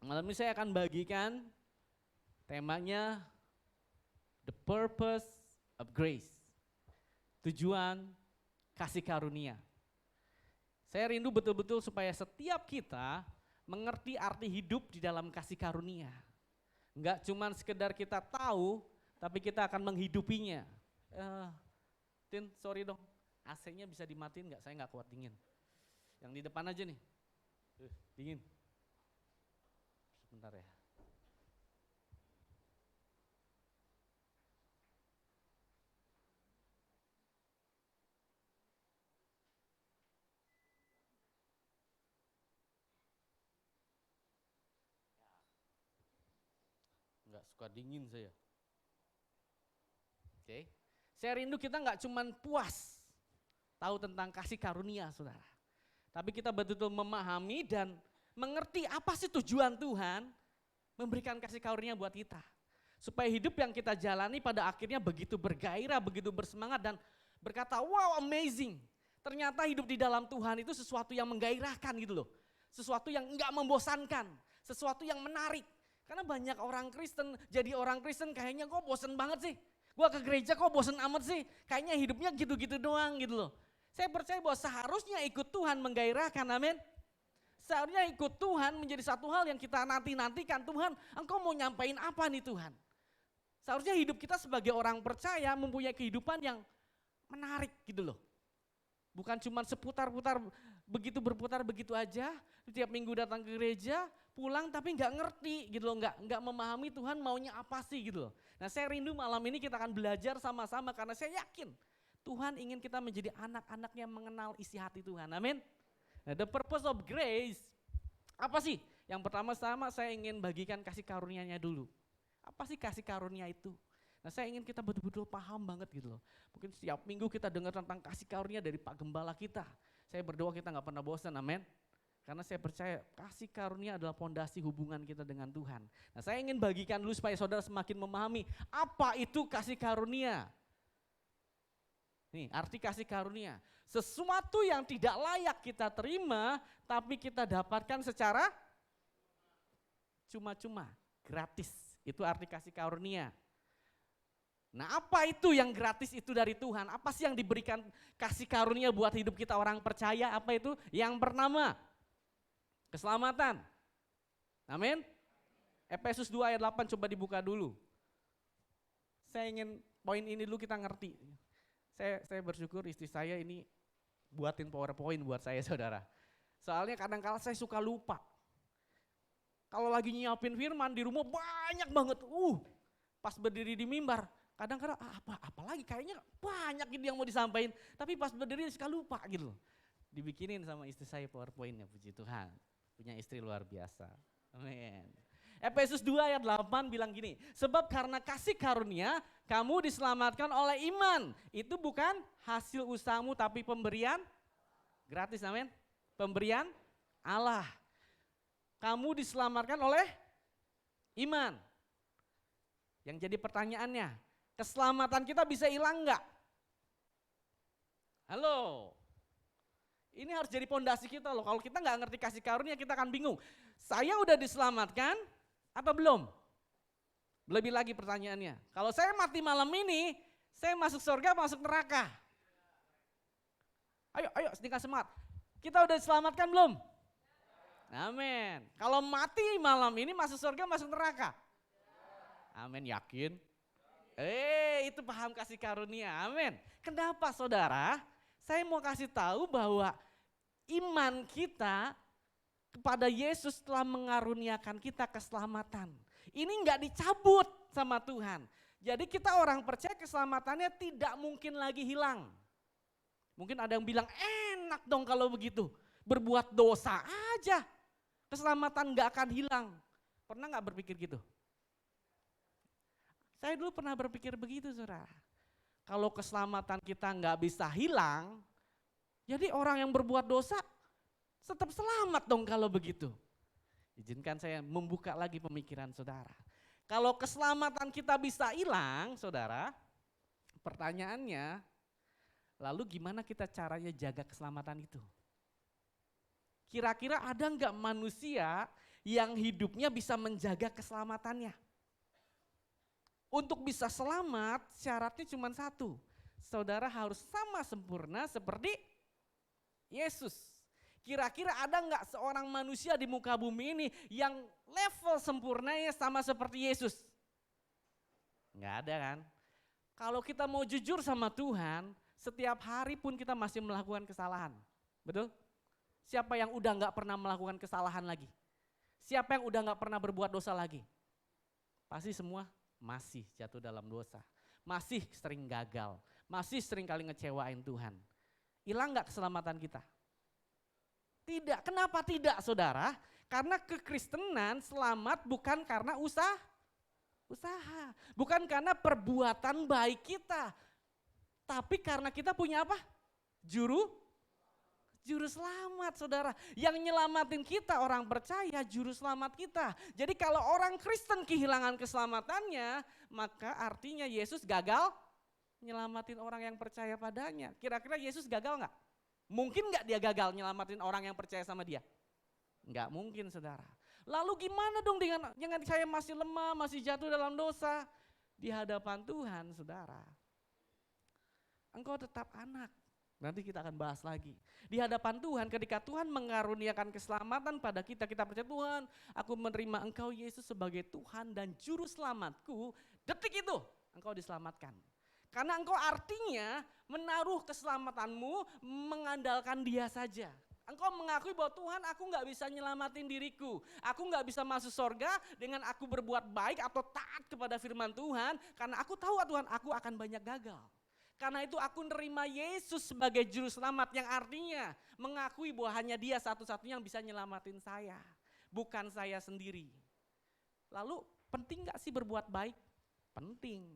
Malam ini saya akan bagikan temanya The Purpose of Grace. Tujuan kasih karunia. Saya rindu betul-betul supaya setiap kita mengerti arti hidup di dalam kasih karunia. Enggak cuman sekedar kita tahu, tapi kita akan menghidupinya. Tin, sorry dong, AC-nya bisa dimatiin nggak? Saya nggak kuat dingin. Yang di depan aja nih, dingin. Sebentar ya. Nggak suka dingin saya. Oke. Saya rindu kita nggak cuman puas tahu tentang kasih karunia, saudara. Tapi kita betul-betul memahami dan mengerti apa sih tujuan Tuhan memberikan kasih karunia buat kita. Supaya hidup yang kita jalani pada akhirnya begitu bergairah, begitu bersemangat dan berkata, wow amazing. Ternyata hidup di dalam Tuhan itu sesuatu yang menggairahkan gitu loh. Sesuatu yang enggak membosankan, sesuatu yang menarik. Karena banyak orang Kristen, jadi orang Kristen kayaknya kok bosen banget sih. Gua ke gereja kok bosen amat sih, kayaknya hidupnya gitu-gitu doang gitu loh. Saya percaya bahwa seharusnya ikut Tuhan menggairahkan, amin. Seharusnya ikut Tuhan menjadi satu hal yang kita nanti-nantikan. Tuhan, engkau mau nyampain apa nih Tuhan? Seharusnya hidup kita sebagai orang percaya mempunyai kehidupan yang menarik gitu loh. Bukan cuma seputar-putar, begitu berputar begitu aja, setiap minggu datang ke gereja, pulang tapi nggak ngerti gitu loh, nggak memahami Tuhan maunya apa sih gitu loh. Nah saya rindu malam ini kita akan belajar sama-sama karena saya yakin Tuhan ingin kita menjadi anak-anak yang mengenal isi hati Tuhan, amin. Nah, the purpose of grace, apa sih? Yang pertama-tama saya ingin bagikan kasih karunia-Nya dulu. Apa sih kasih karunia itu? Nah saya ingin kita betul-betul paham banget gitu loh. Mungkin setiap minggu kita dengar tentang kasih karunia dari Pak Gembala kita. Saya berdoa kita gak pernah bosan, amin. Karena saya percaya kasih karunia adalah pondasi hubungan kita dengan Tuhan. Nah saya ingin bagikan dulu supaya saudara semakin memahami apa itu kasih karunia. Nih arti kasih karunia. Sesuatu yang tidak layak kita terima tapi kita dapatkan secara cuma-cuma, gratis. Itu arti kasih karunia. Nah apa itu yang gratis itu dari Tuhan? Apa sih yang diberikan kasih karunia buat hidup kita orang percaya? Apa itu? Yang pertama, keselamatan. Amin. Efesus 2 ayat 8 coba dibuka dulu. Saya ingin poin ini dulu kita ngerti. Saya bersyukur istri saya ini buatin PowerPoint buat saya saudara. Soalnya kadang-kala saya suka lupa. Kalau lagi nyiapin firman di rumah banyak banget. Pas berdiri di mimbar kadang-kadang apa lagi kayaknya banyak gitu yang mau disampaikan. Tapi pas berdiri suka lupa gitu loh. Dibikinin sama istri saya PowerPointnya, puji Tuhan. Punya istri luar biasa. Amin. Efesus 2 ayat 8 bilang gini, sebab karena kasih karunia kamu diselamatkan oleh iman. Itu bukan hasil usahamu tapi pemberian gratis, amin. Pemberian Allah. Kamu diselamatkan oleh iman. Yang jadi pertanyaannya, keselamatan kita bisa hilang enggak? Halo? Ini harus jadi pondasi kita loh. Kalau kita nggak ngerti kasih karunia kita akan bingung. Saya udah diselamatkan apa belum? Lebih lagi pertanyaannya. Kalau saya mati malam ini, saya masuk surga masuk neraka? Ayo sedikit semangat. Kita udah diselamatkan belum? Amin. Kalau mati malam ini masuk surga masuk neraka? Amin, yakin? Itu paham kasih karunia, amin. Kenapa saudara? Saya mau kasih tahu bahwa iman kita kepada Yesus telah mengaruniakan kita keselamatan. Ini enggak dicabut sama Tuhan. Jadi kita orang percaya keselamatannya tidak mungkin lagi hilang. Mungkin ada yang bilang enak dong kalau begitu. Berbuat dosa aja, keselamatan enggak akan hilang. Pernah enggak berpikir gitu? Saya dulu pernah berpikir begitu saudara. Kalau keselamatan kita enggak bisa hilang, jadi orang yang berbuat dosa tetap selamat dong kalau begitu. Izinkan saya membuka lagi pemikiran saudara. Kalau keselamatan kita bisa hilang saudara, pertanyaannya lalu gimana kita caranya jaga keselamatan itu? Kira-kira ada enggak manusia yang hidupnya bisa menjaga keselamatannya. Untuk bisa selamat syaratnya cuma satu. Saudara harus sama sempurna seperti Yesus. Kira-kira ada enggak seorang manusia di muka bumi ini yang level sempurnanya sama seperti Yesus? Enggak ada kan? Kalau kita mau jujur sama Tuhan, setiap hari pun kita masih melakukan kesalahan. Betul? Siapa yang udah enggak pernah melakukan kesalahan lagi? Siapa yang udah enggak pernah berbuat dosa lagi? Pasti semua masih jatuh dalam dosa. Masih sering gagal. Masih sering kali ngecewain Tuhan. Hilang enggak keselamatan kita? Tidak. Kenapa tidak, saudara? Karena kekristenan selamat bukan karena usaha. Bukan karena perbuatan baik kita. Tapi karena kita punya apa? Juru selamat, saudara. Yang nyelamatin kita orang percaya, juru selamat kita. Jadi kalau orang Kristen kehilangan keselamatannya, maka artinya Yesus gagal nyelamatin orang yang percaya padanya. Kira-kira Yesus gagal enggak? Mungkin enggak dia gagal nyelamatin orang yang percaya sama dia? Enggak mungkin, saudara. Lalu gimana dong dengan saya masih lemah, masih jatuh dalam dosa? Di hadapan Tuhan, saudara, engkau tetap anak. Nanti kita akan bahas lagi. Di hadapan Tuhan, ketika Tuhan mengaruniakan keselamatan pada kita, kita percaya, Tuhan, aku menerima Engkau Yesus sebagai Tuhan dan Juru Selamatku. Detik itu engkau diselamatkan. Karena engkau artinya menaruh keselamatanmu mengandalkan Dia saja. Engkau mengakui bahwa Tuhan, aku gak bisa nyelamatin diriku. Aku gak bisa masuk surga dengan aku berbuat baik atau taat kepada firman Tuhan. Karena aku tahu Tuhan, aku akan banyak gagal. Karena itu aku nerima Yesus sebagai juru selamat, yang artinya mengakui bahwa hanya Dia satu-satunya yang bisa nyelamatin saya. Bukan saya sendiri. Lalu penting gak sih berbuat baik? Penting.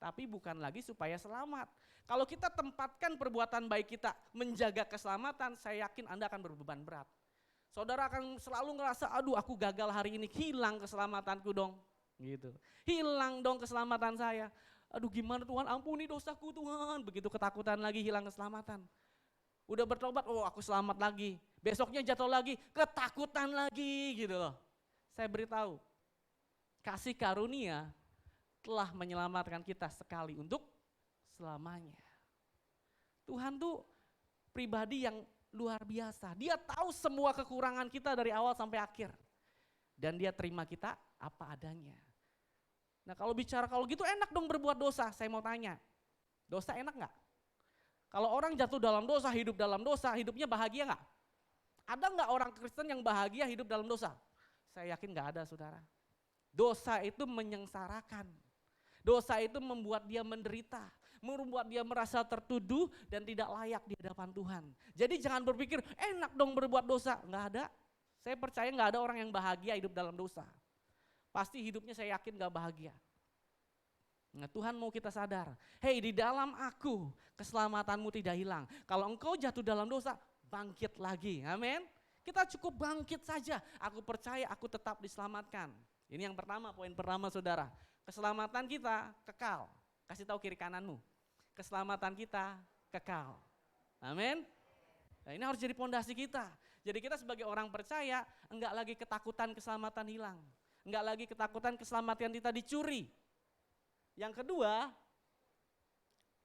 Tapi bukan lagi supaya selamat. Kalau kita tempatkan perbuatan baik kita menjaga keselamatan, saya yakin Anda akan berbeban berat. Saudara akan selalu ngerasa, aduh aku gagal hari ini, hilang keselamatanku dong. Gitu. Hilang dong keselamatan saya. Aduh gimana Tuhan, ampuni dosaku Tuhan. Begitu ketakutan lagi, hilang keselamatan. Udah bertobat, oh aku selamat lagi. Besoknya jatuh lagi, ketakutan lagi gitu loh. Saya beritahu, kasih karunia telah menyelamatkan kita sekali untuk selamanya. Tuhan tuh pribadi yang luar biasa. Dia tahu semua kekurangan kita dari awal sampai akhir. Dan Dia terima kita apa adanya. Nah kalau bicara kalau gitu enak dong berbuat dosa. Saya mau tanya, dosa enak gak? Kalau orang jatuh dalam dosa, hidupnya bahagia gak? Ada gak orang Kristen yang bahagia hidup dalam dosa? Saya yakin gak ada, saudara. Dosa itu menyengsarakan. Dosa itu membuat dia menderita. Membuat dia merasa tertuduh dan tidak layak di hadapan Tuhan. Jadi jangan berpikir enak dong berbuat dosa. Gak ada. Saya percaya gak ada orang yang bahagia hidup dalam dosa. Pasti hidupnya saya yakin gak bahagia. Nah Tuhan mau kita sadar, hei di dalam aku keselamatanmu tidak hilang. Kalau engkau jatuh dalam dosa, bangkit lagi, amin. Kita cukup bangkit saja, aku percaya aku tetap diselamatkan. Ini yang pertama, poin pertama saudara. Keselamatan kita kekal, kasih tahu kiri kananmu. Keselamatan kita kekal, amin. Nah ini harus jadi pondasi kita. Jadi kita sebagai orang percaya, enggak lagi ketakutan keselamatan hilang. Enggak lagi ketakutan keselamatan kita dicuri. Yang kedua,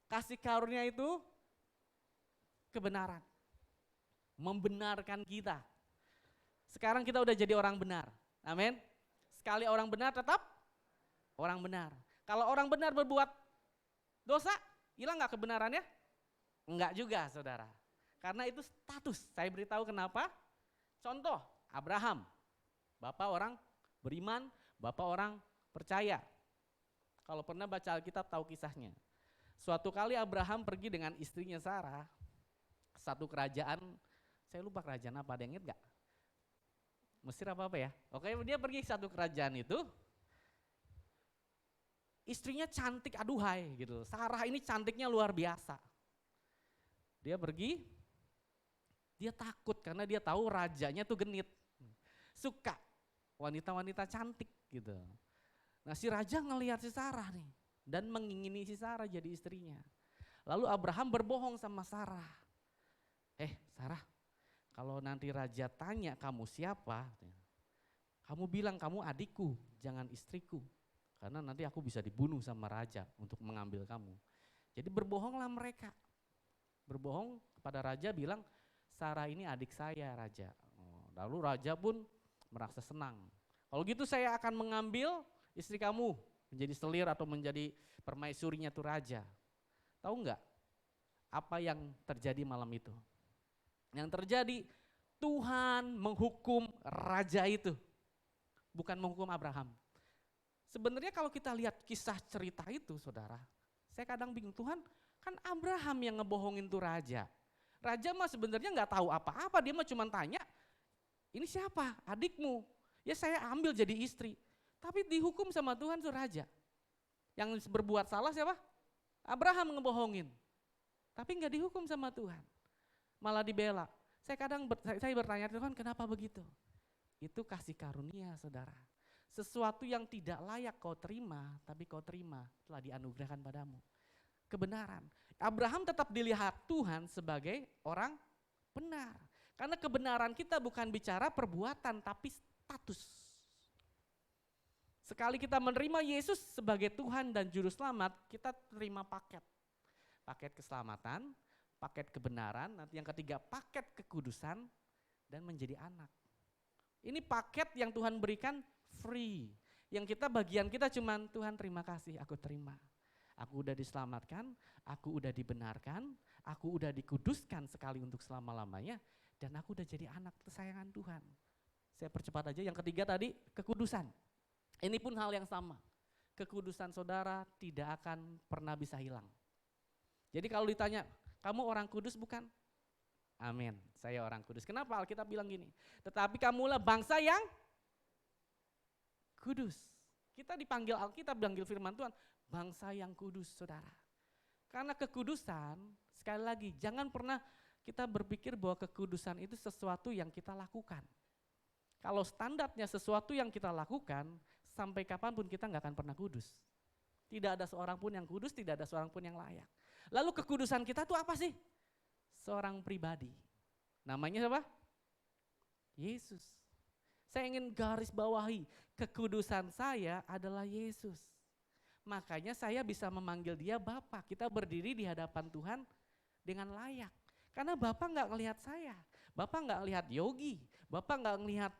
kasih karunia itu kebenaran. Membenarkan kita. Sekarang kita udah jadi orang benar. Amin. Sekali orang benar tetap orang benar. Kalau orang benar berbuat dosa, hilang gak kebenarannya? Enggak juga saudara. Karena itu status. Saya beritahu kenapa. Contoh, Abraham. Bapak orang beriman, bapak orang percaya. Kalau pernah baca Alkitab tahu kisahnya. Suatu kali Abraham pergi dengan istrinya Sarah ke satu kerajaan, saya lupa kerajaan apa, ada yang ingat gak? Mesir apa ya? Oke, dia pergi ke satu kerajaan itu, istrinya cantik aduhai gitu. Sarah ini cantiknya luar biasa. Dia pergi, dia takut karena dia tahu rajanya tuh genit. Suka wanita-wanita cantik gitu. Nah si raja ngelihat si Sarah nih dan mengingini si Sarah jadi istrinya. Lalu Abraham berbohong sama Sarah. Sarah, kalau nanti raja tanya kamu siapa? Kamu bilang kamu adikku, jangan istriku. Karena nanti aku bisa dibunuh sama raja untuk mengambil kamu. Jadi berbohonglah mereka. Berbohong kepada raja bilang, Sarah ini adik saya raja. Lalu raja pun merasa senang. Kalau gitu saya akan mengambil istri kamu menjadi selir atau menjadi permaisurinya tuh raja. Tahu enggak apa yang terjadi malam itu? Yang terjadi Tuhan menghukum raja itu. Bukan menghukum Abraham. Sebenarnya kalau kita lihat kisah cerita itu saudara, saya kadang bingung, Tuhan kan Abraham yang ngebohongin tuh raja. Raja mah sebenarnya nggak tahu apa-apa, dia mah cuma tanya, ini siapa? Adikmu. Ya saya ambil jadi istri. Tapi dihukum sama Tuhan tuh raja. Yang berbuat salah siapa? Abraham ngebohongin. Tapi nggak dihukum sama Tuhan. Malah dibela. Saya bertanya, Tuhan kenapa begitu? Itu kasih karunia saudara. Sesuatu yang tidak layak kau terima, tapi kau terima telah dianugerahkan padamu. Kebenaran. Abraham tetap dilihat Tuhan sebagai orang benar. Karena kebenaran kita bukan bicara perbuatan, tapi status. Sekali kita menerima Yesus sebagai Tuhan dan Juru Selamat, kita terima paket. Paket keselamatan, paket kebenaran, nanti yang ketiga paket kekudusan, dan menjadi anak. Ini paket yang Tuhan berikan free. Yang bagian kita cuman Tuhan terima kasih, aku terima. Aku udah diselamatkan, aku udah dibenarkan, aku udah dikuduskan sekali untuk selama-lamanya, dan aku udah jadi anak kesayangan Tuhan. Saya percepat aja, yang ketiga tadi kekudusan. Ini pun hal yang sama. Kekudusan saudara tidak akan pernah bisa hilang. Jadi kalau ditanya, kamu orang kudus bukan? Amin, saya orang kudus. Kenapa Alkitab bilang gini? Tetapi kamulah bangsa yang kudus. Kita dipanggil Alkitab, dipanggil firman Tuhan, bangsa yang kudus saudara. Karena kekudusan, sekali lagi jangan pernah kita berpikir bahwa kekudusan itu sesuatu yang kita lakukan. Kalau standarnya sesuatu yang kita lakukan, sampai kapanpun kita nggak akan pernah kudus. Tidak ada seorang pun yang kudus, tidak ada seorang pun yang layak. Lalu kekudusan kita itu apa sih? Seorang pribadi. Namanya siapa? Yesus. Saya ingin garis bawahi, kekudusan saya adalah Yesus. Makanya saya bisa memanggil dia Bapa. Kita berdiri di hadapan Tuhan dengan layak. Karena Bapak nggak ngelihat saya, Bapak nggak ngelihat Yogi, Bapak nggak ngelihat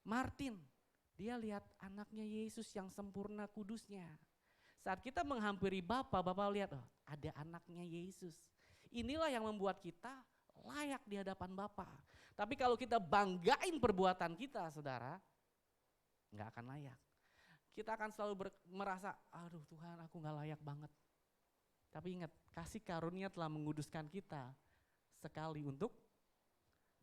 Martin. Dia lihat anaknya Yesus yang sempurna kudusnya. Saat kita menghampiri Bapak lihat, oh, ada anaknya Yesus. Inilah yang membuat kita layak di hadapan Bapa. Tapi kalau kita banggain perbuatan kita, saudara, nggak akan layak. Kita akan selalu merasa, aduh Tuhan aku nggak layak banget. Tapi ingat, kasih karunia telah menguduskan kita sekali untuk,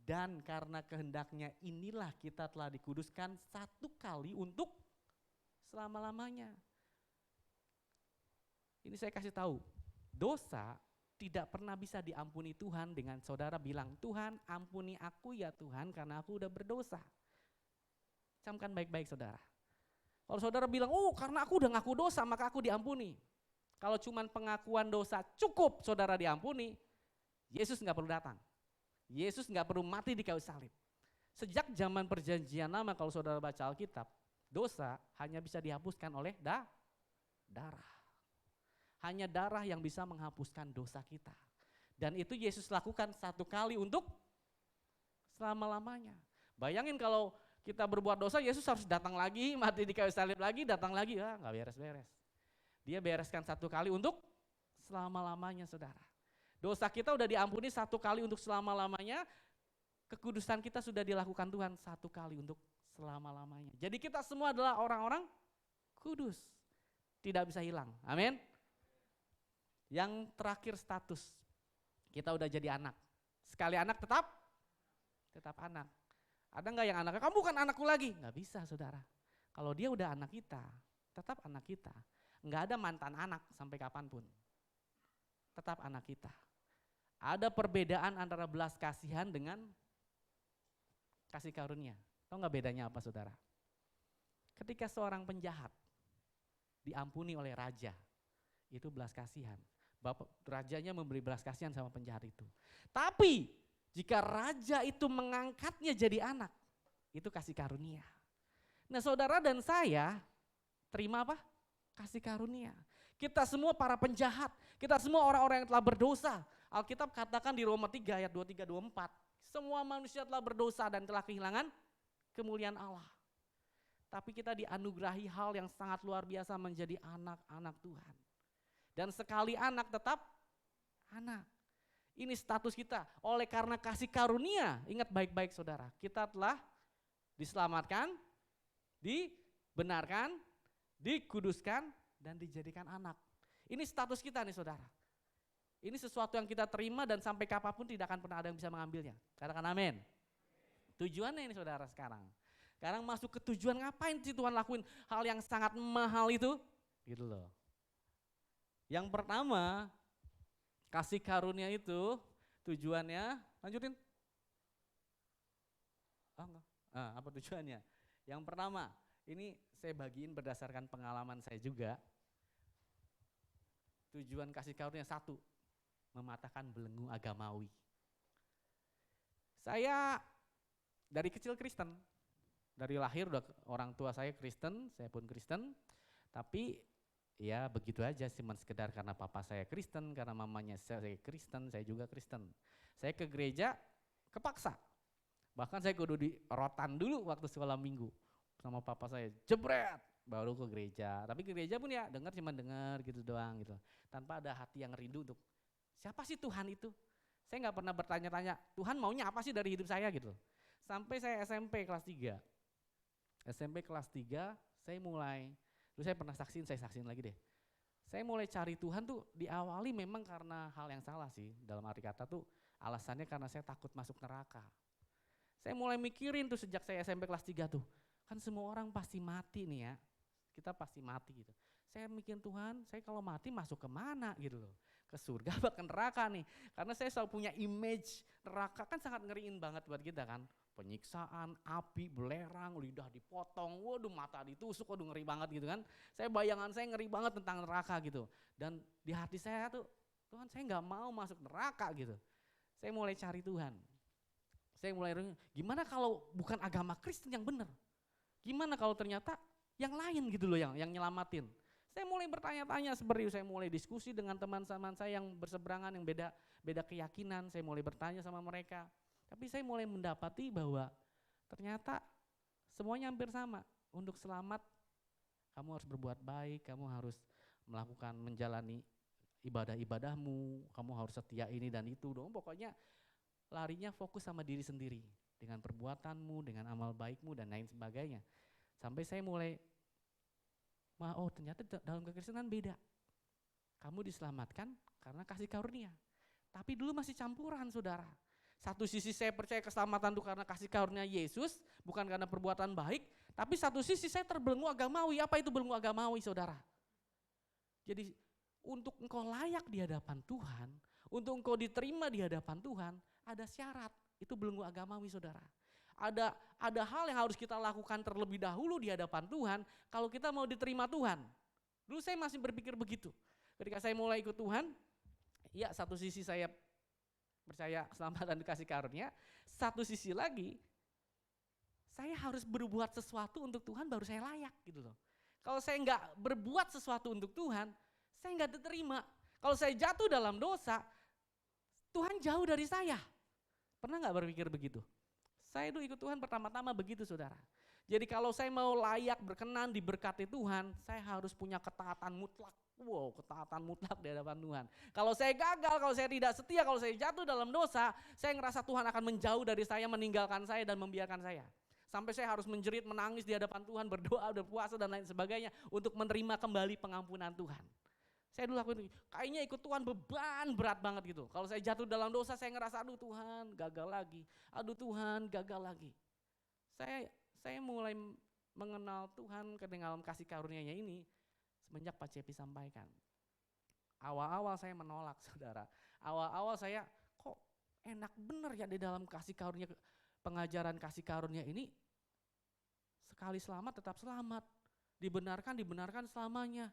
dan karena kehendaknya inilah kita telah dikuduskan satu kali untuk selama-lamanya. Ini saya kasih tahu, dosa tidak pernah bisa diampuni Tuhan dengan saudara bilang, Tuhan ampuni aku ya Tuhan karena aku udah berdosa. Camkan baik-baik saudara. Kalau saudara bilang, oh karena aku udah ngaku dosa maka aku diampuni. Kalau cuman pengakuan dosa cukup saudara diampuni, Yesus nggak perlu datang. Yesus nggak perlu mati di kayu salib. Sejak zaman perjanjian lama kalau saudara baca Alkitab, dosa hanya bisa dihapuskan oleh darah. Hanya darah yang bisa menghapuskan dosa kita. Dan itu Yesus lakukan satu kali untuk selama-lamanya. Bayangin kalau kita berbuat dosa, Yesus harus datang lagi, mati di kayu salib lagi, datang lagi, nggak beres-beres. Dia bereskan satu kali untuk selama-lamanya saudara. Dosa kita udah diampuni satu kali untuk selama-lamanya, kekudusan kita sudah dilakukan Tuhan satu kali untuk selama-lamanya. Jadi kita semua adalah orang-orang kudus, tidak bisa hilang, amin. Yang terakhir status, kita udah jadi anak. Sekali anak tetap anak. Ada nggak yang anaknya, kamu bukan anakku lagi? Nggak bisa saudara. Kalau dia udah anak kita, tetap anak kita. Nggak ada mantan anak sampai kapanpun. Tetap anak kita. Ada perbedaan antara belas kasihan dengan kasih karunia. Tahu nggak bedanya apa saudara? Ketika seorang penjahat diampuni oleh raja, itu belas kasihan. Bapak rajanya memberi belas kasihan sama penjahat itu. Tapi jika raja itu mengangkatnya jadi anak, itu kasih karunia. Nah saudara dan saya terima apa? Kasih karunia. Kita semua para penjahat, kita semua orang-orang yang telah berdosa. Alkitab katakan di Roma 3 ayat 23-24, semua manusia telah berdosa dan telah kehilangan kemuliaan Allah. Tapi kita dianugerahi hal yang sangat luar biasa menjadi anak-anak Tuhan. Dan sekali anak tetap anak. Ini status kita. Oleh karena kasih karunia, ingat baik-baik saudara, kita telah diselamatkan, dibenarkan, dikuduskan, dan dijadikan anak. Ini status kita nih saudara. Ini sesuatu yang kita terima dan sampai kapanpun tidak akan pernah ada yang bisa mengambilnya. Katakan amin. Tujuannya ini saudara sekarang. Sekarang masuk ke tujuan, ngapain sih Tuhan lakuin hal yang sangat mahal itu? Gitu loh. Yang pertama, kasih karunia itu tujuannya, lanjutin. Apa tujuannya? Yang pertama, ini saya bagiin berdasarkan pengalaman saya juga. Tujuan kasih karunia satu, mematahkan belenggu agamawi. Saya dari kecil Kristen, dari lahir udah orang tua saya Kristen, saya pun Kristen, tapi ya begitu aja sih, sekedar karena papa saya Kristen, karena mamanya saya Kristen, saya juga Kristen. Saya ke gereja kepaksa, bahkan saya kudu di rotan dulu waktu sekolah minggu sama papa saya, jebret baru ke gereja. Tapi ke gereja pun ya cuma dengar gitu doang gitu, tanpa ada hati yang rindu untuk siapa sih Tuhan itu. Saya nggak pernah bertanya-tanya Tuhan maunya apa sih dari hidup saya gitu. Sampai saya SMP kelas 3. SMP kelas 3 saya mulai, terus saya pernah saksiin lagi deh. Saya mulai cari Tuhan tuh diawali memang karena hal yang salah sih. Dalam arti kata tuh alasannya karena saya takut masuk neraka. Saya mulai mikirin tuh sejak saya SMP kelas 3 tuh. Kan semua orang pasti mati nih ya. Kita pasti mati gitu. Saya mikirin Tuhan, saya kalau mati masuk ke mana gitu loh. Ke surga apa ke neraka nih. Karena saya selalu punya image neraka kan sangat ngeriin banget buat kita kan. Penyiksaan, api, belerang, lidah dipotong, waduh mata ditusuk, waduh ngeri banget gitu kan. Bayangan saya ngeri banget tentang neraka gitu. Dan di hati saya tuh, Tuhan saya nggak mau masuk neraka gitu. Saya mulai cari Tuhan. Saya mulai, gimana kalau bukan agama Kristen yang benar? Gimana kalau ternyata yang lain gitu loh yang nyelamatin? Saya mulai bertanya-tanya seperti itu, saya mulai diskusi dengan teman-teman saya yang berseberangan, yang beda keyakinan, saya mulai bertanya sama mereka. Tapi saya mulai mendapati bahwa ternyata semuanya hampir sama. Untuk selamat kamu harus berbuat baik, kamu harus menjalani ibadah-ibadahmu, kamu harus setia ini dan itu dong. Pokoknya larinya fokus sama diri sendiri dengan perbuatanmu, dengan amal baikmu dan lain sebagainya. Sampai saya mulai, ternyata dalam kekristenan beda. Kamu diselamatkan karena kasih karunia. Tapi dulu masih campuran saudara. Satu sisi saya percaya keselamatan itu karena kasih karunia Yesus, bukan karena perbuatan baik. Tapi satu sisi saya terbelenggu agamawi. Apa itu belenggu agamawi saudara? Jadi untuk engkau layak di hadapan Tuhan, untuk engkau diterima di hadapan Tuhan, ada syarat. Itu belenggu agamawi saudara. Ada hal yang harus kita lakukan terlebih dahulu di hadapan Tuhan kalau kita mau diterima Tuhan. Dulu saya masih berpikir begitu. Ketika saya mulai ikut Tuhan, ya satu sisi saya percaya keselamatan dikasih karunia, satu sisi lagi saya harus berbuat sesuatu untuk Tuhan baru saya layak gitu loh. Kalau saya nggak berbuat sesuatu untuk Tuhan, saya nggak diterima. Kalau saya jatuh dalam dosa, Tuhan jauh dari saya. Pernah nggak berpikir begitu? Saya dulu ikut Tuhan pertama-tama begitu saudara. Jadi kalau saya mau layak berkenan diberkati Tuhan, saya harus punya ketaatan mutlak. Wow, ketaatan mutlak di hadapan Tuhan. Kalau saya gagal, kalau saya tidak setia, kalau saya jatuh dalam dosa, saya ngerasa Tuhan akan menjauh dari saya, meninggalkan saya dan membiarkan saya. Sampai saya harus menjerit, menangis di hadapan Tuhan, berdoa, berpuasa dan lain sebagainya untuk menerima kembali pengampunan Tuhan. Saya dulu lakuin, kayaknya ikut Tuhan beban berat banget gitu. Kalau saya jatuh dalam dosa, saya ngerasa aduh Tuhan gagal lagi, aduh Tuhan gagal lagi. Saya mulai mengenal Tuhan dalam kasih karunia-Nya ini semenjak Pak Cepi sampaikan. Awal-awal saya menolak saudara. Awal-awal saya kok enak bener ya di dalam kasih karunia, pengajaran kasih karunia ini. Sekali selamat tetap selamat. Dibenarkan selamanya.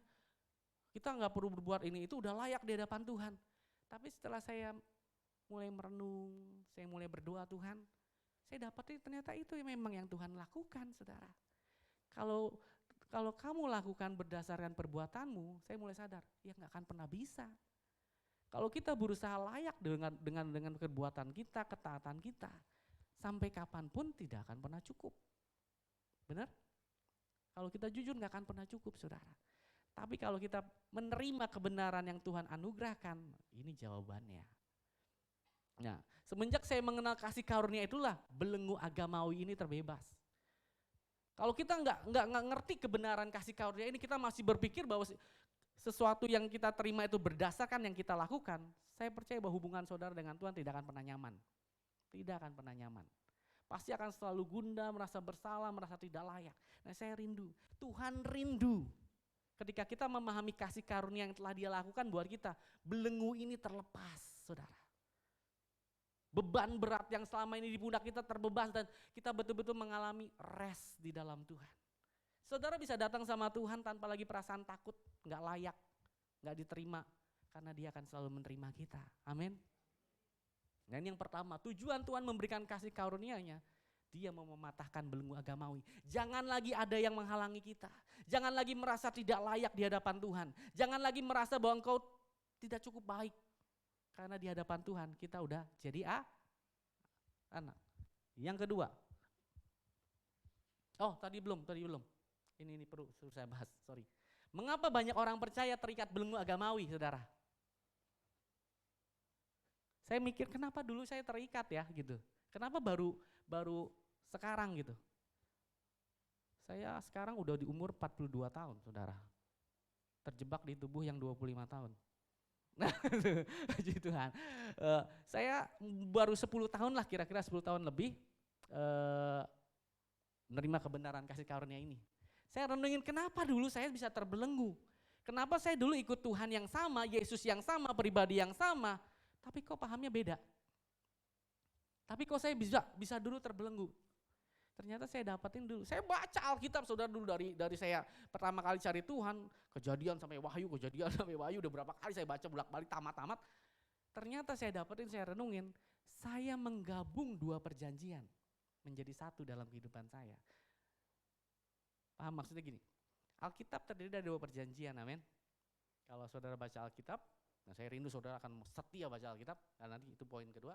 Kita nggak perlu berbuat ini itu udah layak di hadapan Tuhan. Tapi setelah saya mulai merenung, saya mulai berdoa Tuhan, saya dapat ternyata itu memang yang Tuhan lakukan saudara. Kalau kalau kamu lakukan berdasarkan perbuatanmu, saya mulai sadar, ya nggak akan pernah bisa. Kalau kita berusaha layak dengan perbuatan kita, ketaatan kita, sampai kapanpun tidak akan pernah cukup. Benar? Kalau kita jujur nggak akan pernah cukup, saudara. Tapi kalau kita menerima kebenaran yang Tuhan anugerahkan, ini jawabannya. Nah, semenjak saya mengenal kasih karunia itulah belenggu agamawi ini terbebas. Kalau kita nggak ngerti kebenaran kasih karunia ini, kita masih berpikir bahwa sesuatu yang kita terima itu berdasarkan yang kita lakukan, saya percaya bahwa hubungan saudara dengan Tuhan tidak akan pernah nyaman. Tidak akan pernah nyaman. Pasti akan selalu gundah, merasa bersalah, merasa tidak layak. Nah, saya rindu, Tuhan rindu ketika kita memahami kasih karunia yang telah Dia lakukan buat kita, belenggu ini terlepas, saudara. Beban berat yang selama ini di pundak kita terbebas dan kita betul-betul mengalami rest di dalam Tuhan. Saudara bisa datang sama Tuhan tanpa lagi perasaan takut, nggak layak, nggak diterima, karena Dia akan selalu menerima kita. Amin. Dan yang pertama, tujuan Tuhan memberikan kasih karunia-Nya, Dia mau mematahkan belenggu agamawi. Jangan lagi ada yang menghalangi kita. Jangan lagi merasa tidak layak di hadapan Tuhan. Jangan lagi merasa bahwa engkau tidak cukup baik. Karena di hadapan Tuhan kita udah jadi anak. Yang kedua. Oh, tadi belum. Ini perlu saya bahas, sorry. Mengapa banyak orang percaya terikat belenggu agamawi, saudara? Saya mikir kenapa dulu saya terikat ya gitu. Kenapa baru sekarang gitu. Saya sekarang udah di umur 42 tahun, saudara. Terjebak di tubuh yang 25 tahun. Nah, puji Tuhan. Saya baru 10 tahun lah, kira-kira 10 tahun lebih menerima kebenaran kasih karunia ini. Saya renungin kenapa dulu saya bisa terbelenggu. Kenapa saya dulu ikut Tuhan yang sama, Yesus yang sama, pribadi yang sama, tapi kok pahamnya beda. Tapi kok saya bisa dulu terbelenggu. Ternyata saya dapetin dulu. Saya baca Alkitab, saudara, dulu dari saya pertama kali cari Tuhan, kejadian sampai wahyu, udah berapa kali saya baca bolak-balik tamat-tamat. Ternyata saya dapetin, saya renungin, saya menggabung dua perjanjian menjadi satu dalam kehidupan saya. Paham maksudnya gini, Alkitab terdiri dari dua perjanjian, amin. Kalau saudara baca Alkitab, nah saya rindu saudara akan setia baca Alkitab, karena nanti itu poin kedua.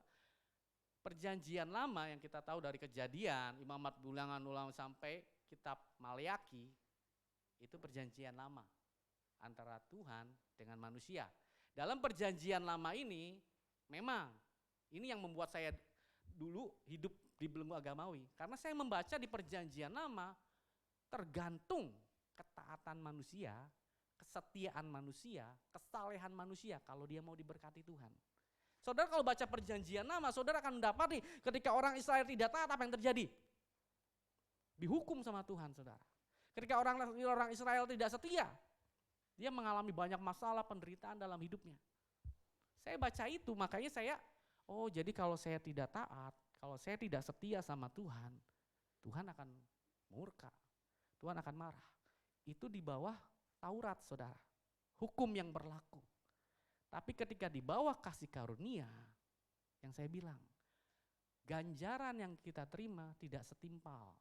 Perjanjian lama yang kita tahu dari Kejadian, Imamat, Bilangan, Ulangan sampai kitab Maleakhi, itu perjanjian lama antara Tuhan dengan manusia. Dalam perjanjian lama ini, memang ini yang membuat saya dulu hidup di belenggu agamawi. Karena saya membaca di perjanjian lama, tergantung ketaatan manusia, kesetiaan manusia, kesalehan manusia kalau dia mau diberkati Tuhan. Saudara kalau baca perjanjian lama, saudara akan mendapati ketika orang Israel tidak taat, apa yang terjadi? Dihukum sama Tuhan, saudara. Ketika orang Israel tidak setia, dia mengalami banyak masalah, penderitaan dalam hidupnya. Saya baca itu, makanya saya, oh jadi kalau saya tidak taat, kalau saya tidak setia sama Tuhan, Tuhan akan murka, Tuhan akan marah. Itu di bawah Taurat, saudara, hukum yang berlaku. Tapi ketika di bawah kasih karunia, yang saya bilang, ganjaran yang kita terima tidak setimpal.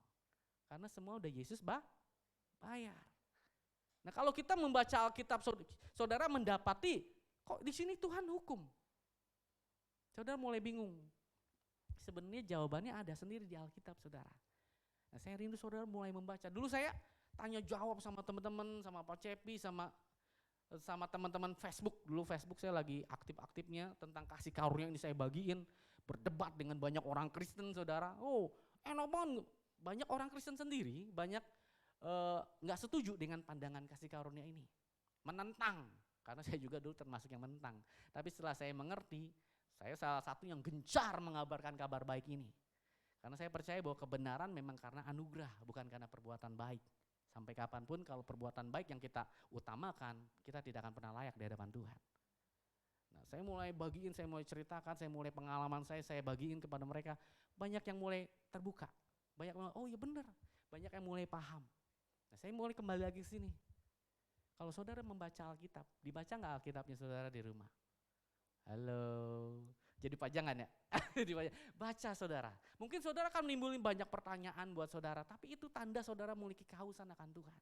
Karena semua udah Yesus bayar. Nah kalau kita membaca Alkitab, saudara mendapati, kok di sini Tuhan hukum? Saudara mulai bingung. Sebenarnya jawabannya ada sendiri di Alkitab, saudara. Nah saya rindu saudara mulai membaca. Dulu saya tanya jawab sama teman-teman, sama Pak Cepi, sama teman-teman Facebook. Dulu Facebook saya lagi aktif-aktifnya tentang kasih karunia ini saya bagiin, berdebat dengan banyak orang Kristen, saudara. Oh enak banget, banyak orang Kristen sendiri, banyak gak setuju dengan pandangan kasih karunia ini, menentang, karena saya juga dulu termasuk yang menentang. Tapi setelah saya mengerti, saya salah satu yang gencar mengabarkan kabar baik ini. Karena saya percaya bahwa kebenaran memang karena anugerah, bukan karena perbuatan baik. Sampai kapanpun kalau perbuatan baik yang kita utamakan, kita tidak akan pernah layak di hadapan Tuhan. Nah, saya mulai bagiin, saya mulai ceritakan, saya mulai pengalaman saya bagiin kepada mereka. Banyak yang mulai terbuka, banyak yang mulai, oh iya benar, banyak yang mulai paham. Nah, saya mulai kembali lagi ke sini. Kalau saudara membaca Alkitab, dibaca nggak Alkitabnya saudara di rumah? Halo, Jadi pajangan ya. Baca saudara. Mungkin saudara akan menimbulkan banyak pertanyaan buat saudara, tapi itu tanda saudara memiliki kehausan akan Tuhan.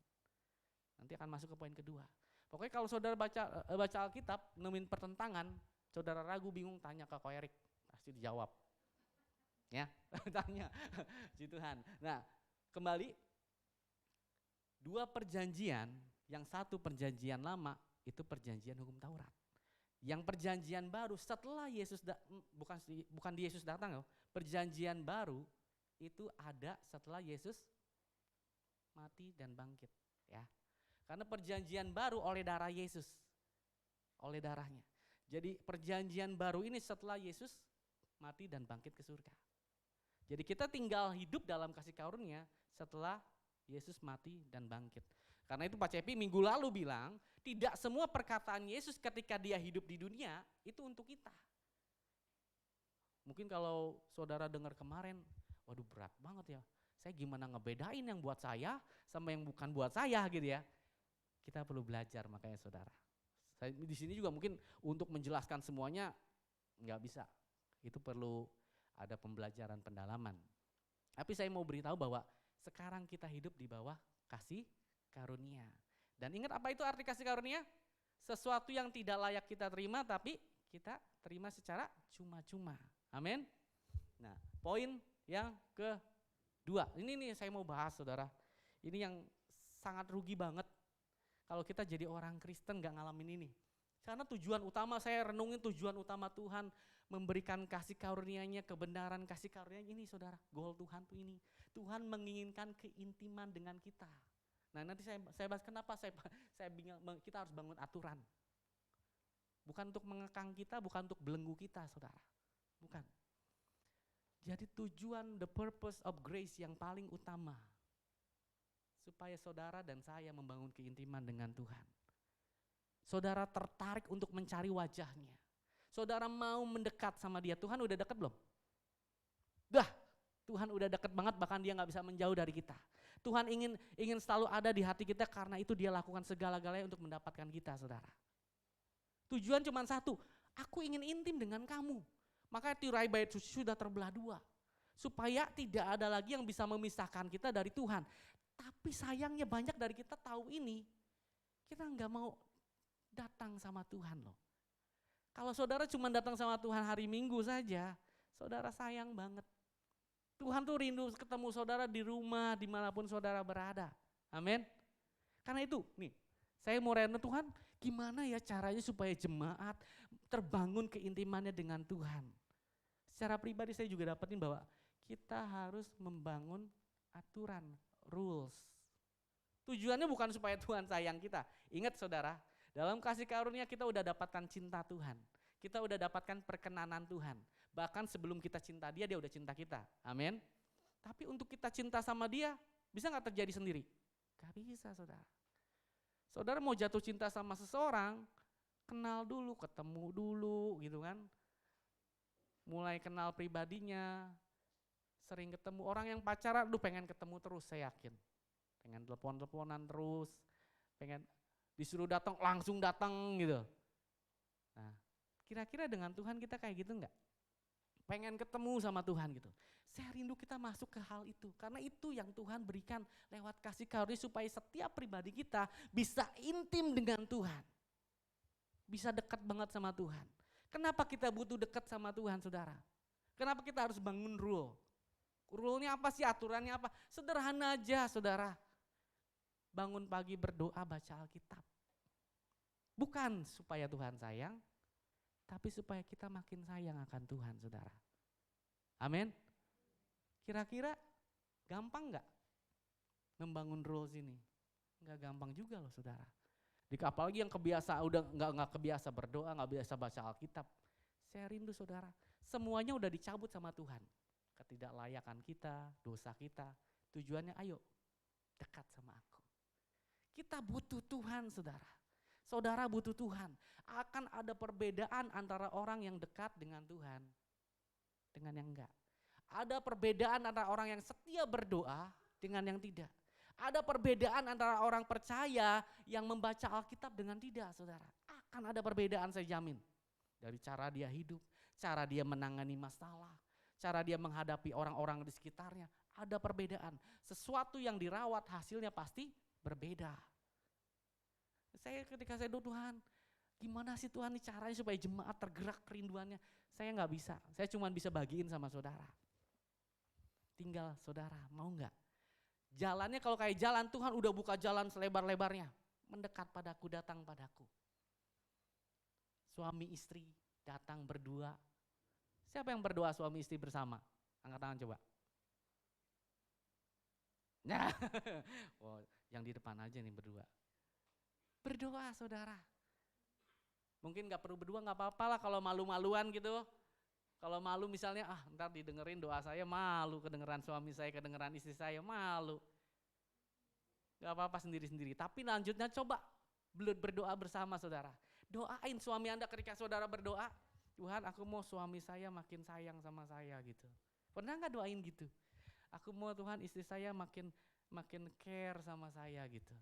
Nanti akan masuk ke poin kedua. Pokoknya kalau saudara baca Alkitab, nemuin pertentangan, saudara ragu, bingung, tanya ke Ko Erik, pasti dijawab. Ya, tanya si Tuhan. Nah, kembali, dua perjanjian, yang satu perjanjian lama, itu perjanjian hukum Taurat. Yang perjanjian baru setelah Yesus, bukan di Yesus datang loh, perjanjian baru itu ada setelah Yesus mati dan bangkit. Ya. Karena perjanjian baru oleh darah Yesus, oleh darahnya. Jadi perjanjian baru ini setelah Yesus mati dan bangkit ke surga. Jadi kita tinggal hidup dalam kasih karunia setelah Yesus mati dan bangkit. Karena itu Pak Cepi minggu lalu bilang, tidak semua perkataan Yesus ketika dia hidup di dunia itu untuk kita. Mungkin kalau saudara dengar kemarin, waduh berat banget ya. Saya gimana ngebedain yang buat saya sama yang bukan buat saya gitu ya. Kita perlu belajar makanya saudara. Saya di sini juga mungkin untuk menjelaskan semuanya nggak bisa. Itu perlu ada pembelajaran pendalaman. Tapi saya mau beritahu bahwa sekarang kita hidup di bawah kasih karunia. Dan ingat apa itu arti kasih karunia? Sesuatu yang tidak layak kita terima tapi kita terima secara cuma-cuma. Amin. Nah, poin yang kedua. Ini nih saya mau bahas saudara. Ini yang sangat rugi banget kalau kita jadi orang Kristen gak ngalamin ini. Karena tujuan utama, saya renungin tujuan utama Tuhan memberikan kasih karunia-Nya, kebenaran kasih karunia ini saudara. Goal Tuhan tuh ini. Tuhan menginginkan keintiman dengan kita. Nah nanti saya bahas kenapa saya bingung, kita harus bangun aturan. Bukan untuk mengekang kita, bukan untuk belenggu kita saudara. Bukan. Jadi tujuan, the purpose of grace yang paling utama. Supaya saudara dan saya membangun keintiman dengan Tuhan. Saudara tertarik untuk mencari wajahnya. Saudara mau mendekat sama dia, Tuhan udah dekat belum? Dah, Tuhan udah dekat banget bahkan dia gak bisa menjauh dari kita. Tuhan ingin selalu ada di hati kita karena itu dia lakukan segala-galanya untuk mendapatkan kita saudara. Tujuan cuma satu, aku ingin intim dengan kamu. Makanya tirai bait suci sudah terbelah dua. Supaya tidak ada lagi yang bisa memisahkan kita dari Tuhan. Tapi sayangnya banyak dari kita tahu ini, kita nggak mau datang sama Tuhan loh. Kalau saudara cuma datang sama Tuhan hari Minggu saja, saudara sayang banget. Tuhan tuh rindu ketemu saudara di rumah, dimanapun saudara berada. Amin. Karena itu, nih, saya mau renung Tuhan, gimana ya caranya supaya jemaat terbangun keintimannya dengan Tuhan. Secara pribadi saya juga dapetin bahwa kita harus membangun aturan, rules. Tujuannya bukan supaya Tuhan sayang kita. Ingat saudara, dalam kasih karunia kita udah dapatkan cinta Tuhan. Kita udah dapatkan perkenanan Tuhan. Bahkan sebelum kita cinta dia udah cinta kita. Amin. Tapi untuk kita cinta sama dia, bisa gak terjadi sendiri? Gak bisa saudara. Saudara mau jatuh cinta sama seseorang, kenal dulu, ketemu dulu gitu kan. Mulai kenal pribadinya, sering ketemu. Orang yang pacaran, pengen ketemu terus saya yakin. Pengen telepon-teleponan terus, pengen disuruh datang langsung datang gitu. Nah, kira-kira dengan Tuhan kita kayak gitu enggak? Pengen ketemu sama Tuhan gitu. Saya rindu kita masuk ke hal itu. Karena itu yang Tuhan berikan lewat kasih karunia supaya setiap pribadi kita bisa intim dengan Tuhan. Bisa dekat banget sama Tuhan. Kenapa kita butuh dekat sama Tuhan saudara? Kenapa kita harus bangun rule? Rule-nya apa sih, aturannya apa? Sederhana aja saudara. Bangun pagi berdoa, baca Alkitab. Bukan supaya Tuhan sayang, tapi supaya kita makin sayang akan Tuhan saudara. Amin. Kira-kira gampang gak membangun rules ini? Gak gampang juga loh saudara. Apalagi yang kebiasa udah nggak kebiasa berdoa, nggak biasa baca Alkitab. Saya rindu saudara, semuanya udah dicabut sama Tuhan. Ketidaklayakan kita, dosa kita. Tujuannya ayo dekat sama aku. Kita butuh Tuhan saudara. Saudara butuh Tuhan. Akan ada perbedaan antara orang yang dekat dengan Tuhan dengan yang enggak. Ada perbedaan antara orang yang setia berdoa dengan yang tidak. Ada perbedaan antara orang percaya yang membaca Alkitab dengan tidak saudara. Akan ada perbedaan saya jamin. Dari cara dia hidup, cara dia menangani masalah, cara dia menghadapi orang-orang di sekitarnya, ada perbedaan. Sesuatu yang dirawat hasilnya pasti berbeda. Ketika saya doa, Tuhan, gimana sih Tuhan nih caranya supaya jemaat tergerak kerinduannya? Saya nggak bisa, saya cuma bisa bagiin sama saudara. Tinggal saudara, mau nggak? Jalannya kalau kayak jalan, Tuhan udah buka jalan selebar-lebarnya. Mendekat padaku, datang padaku. Suami istri datang berdua. Siapa yang berdoa suami istri bersama? Angkat tangan coba. Nah, oh, yang di depan aja nih berdua. Berdoa saudara. Mungkin gak perlu berdua, gak apa-apa lah kalau malu-maluan gitu. Kalau malu misalnya, ntar didengerin doa saya malu, kedengeran suami saya, kedengeran istri saya malu. Gak apa-apa sendiri-sendiri, tapi lanjutnya coba berdoa bersama saudara. Doain suami Anda ketika saudara berdoa, Tuhan aku mau suami saya makin sayang sama saya gitu. Pernah gak doain gitu? Aku mau Tuhan istri saya makin care sama saya gitu.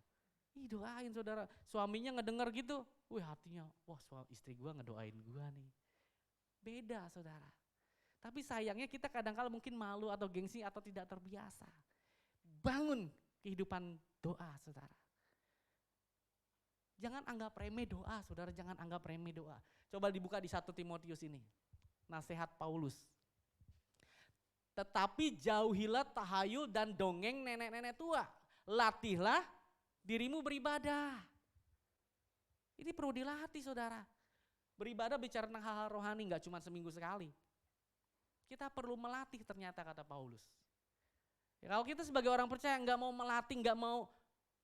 Doain saudara, suaminya ngedenger gitu, hatinya, istri gua ngedoain gua nih. Beda saudara. Tapi sayangnya kita kadang-kala mungkin malu atau gengsi atau tidak terbiasa. Bangun kehidupan doa saudara. Jangan anggap remeh doa saudara, jangan anggap remeh doa. Coba dibuka di 1 Timotius ini, nasihat Paulus. Tetapi jauhilah tahayul dan dongeng nenek-nenek tua. Latihlah dirimu beribadah. Ini perlu dilatih saudara. Beribadah bicara tentang hal-hal rohani, gak cuma seminggu sekali. Kita perlu melatih ternyata kata Paulus. Ya, kalau kita sebagai orang percaya gak mau melatih, gak mau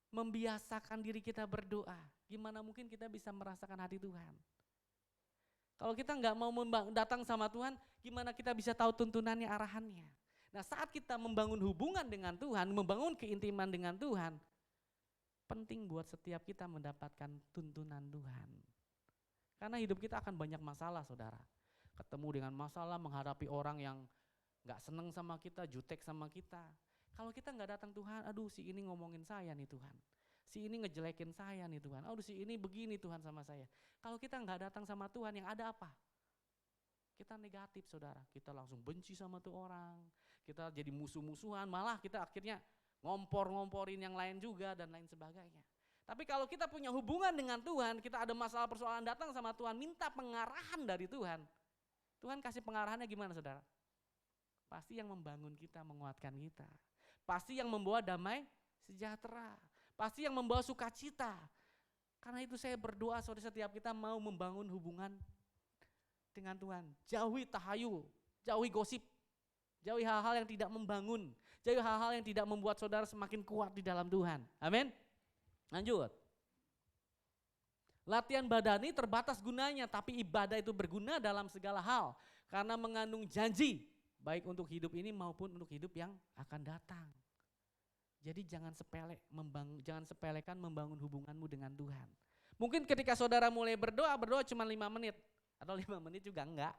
membiasakan diri kita berdoa, gimana mungkin kita bisa merasakan hati Tuhan? Kalau kita gak mau datang sama Tuhan, gimana kita bisa tahu tuntunannya, arahannya? Nah saat kita membangun hubungan dengan Tuhan, membangun keintiman dengan Tuhan, penting buat setiap kita mendapatkan tuntunan Tuhan. Karena hidup kita akan banyak masalah saudara. Ketemu dengan masalah, menghadapi orang yang gak seneng sama kita, jutek sama kita. Kalau kita gak datang Tuhan, si ini ngomongin saya nih Tuhan. Si ini ngejelekin saya nih Tuhan. Si ini begini Tuhan sama saya. Kalau kita gak datang sama Tuhan, yang ada apa? Kita negatif saudara. Kita langsung benci sama tuh orang. Kita jadi musuh-musuhan, malah kita akhirnya ngompor-ngomporin yang lain juga dan lain sebagainya. Tapi kalau kita punya hubungan dengan Tuhan, kita ada masalah persoalan datang sama Tuhan, minta pengarahan dari Tuhan. Tuhan kasih pengarahannya gimana saudara? Pasti yang membangun kita, menguatkan kita. Pasti yang membawa damai sejahtera. Pasti yang membawa sukacita. Karena itu saya berdoa saudara setiap kita mau membangun hubungan dengan Tuhan. Jauhi tahayul, jauhi gosip, jauhi hal-hal yang tidak membangun. Jauhi hal-hal yang tidak membuat saudara semakin kuat di dalam Tuhan. Amin. Lanjut. Latihan badani terbatas gunanya, tapi ibadah itu berguna dalam segala hal. Karena mengandung janji, baik untuk hidup ini maupun untuk hidup yang akan datang. Jadi jangan sepelekan membangun hubunganmu dengan Tuhan. Mungkin ketika saudara mulai berdoa cuma 5 menit. Atau 5 menit juga enggak.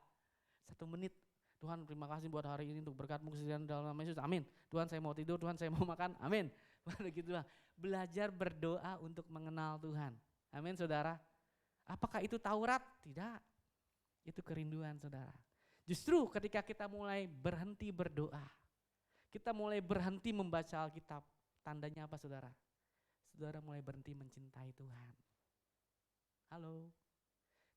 1 menit. Tuhan terima kasih buat hari ini untuk berkat-Mu kesediaan dalam nama Yesus. Amin. Tuhan saya mau tidur, Tuhan saya mau makan. Amin. Begitulah. Belajar berdoa untuk mengenal Tuhan. Amin saudara. Apakah itu Taurat? Tidak. Itu kerinduan saudara. Justru ketika kita mulai berhenti berdoa, kita mulai berhenti membaca Alkitab, tandanya apa saudara? Saudara mulai berhenti mencintai Tuhan. Halo.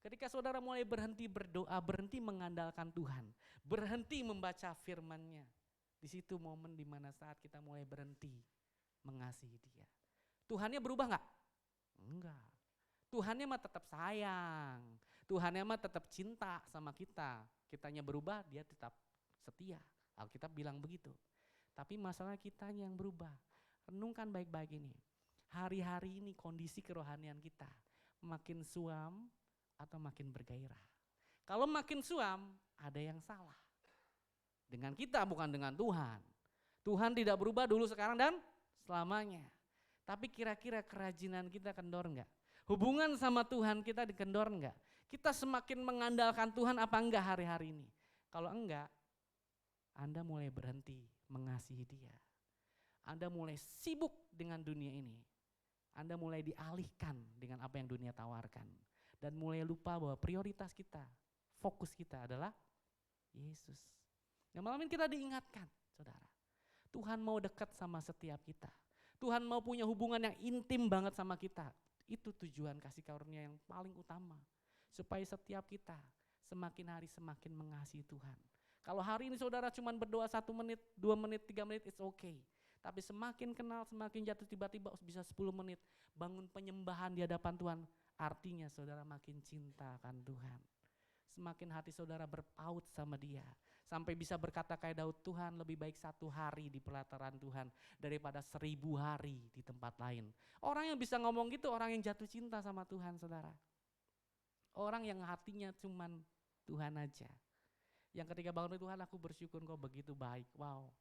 Ketika saudara mulai berhenti berdoa, berhenti mengandalkan Tuhan, berhenti membaca firman-Nya, di situ momen dimana saat kita mulai berhenti mengasihi Dia. Tuhannya berubah enggak? Enggak. Tuhannya mah tetap sayang. Tuhannya mah tetap cinta sama kita. Kitanya berubah, Dia tetap setia. Alkitab bilang begitu. Tapi masalah kitanya yang berubah. Renungkan baik-baik ini. Hari-hari ini kondisi kerohanian kita makin suam atau makin bergairah. Kalau makin suam, ada yang salah. Dengan kita bukan dengan Tuhan. Tuhan tidak berubah dulu, sekarang dan selamanya. Tapi kira-kira kerajinan kita kendor enggak? Hubungan sama Tuhan kita dikendor enggak? Kita semakin mengandalkan Tuhan apa enggak hari-hari ini? Kalau enggak, Anda mulai berhenti mengasihi Dia. Anda mulai sibuk dengan dunia ini. Anda mulai dialihkan dengan apa yang dunia tawarkan. Dan mulai lupa bahwa prioritas kita, fokus kita adalah Yesus. Nah, malam ini kita diingatkan, saudara. Tuhan mau dekat sama setiap kita. Tuhan mau punya hubungan yang intim banget sama kita. Itu tujuan kasih karunia yang paling utama. Supaya setiap kita semakin hari semakin mengasihi Tuhan. Kalau hari ini saudara cuma berdoa 1 menit, 2 menit, 3 menit, it's okay. Tapi semakin kenal, semakin jatuh tiba-tiba bisa 10 menit. Bangun penyembahan di hadapan Tuhan. Artinya saudara makin cinta akan Tuhan. Semakin hati saudara berpaut sama Dia. Sampai bisa berkata kayak Daud, Tuhan lebih baik 1 hari di pelataran Tuhan daripada 1000 hari di tempat lain. Orang yang bisa ngomong gitu orang yang jatuh cinta sama Tuhan, saudara. Orang yang hatinya cuman Tuhan aja. Yang ketika bangun Tuhan, aku bersyukur Kau begitu baik. Wow.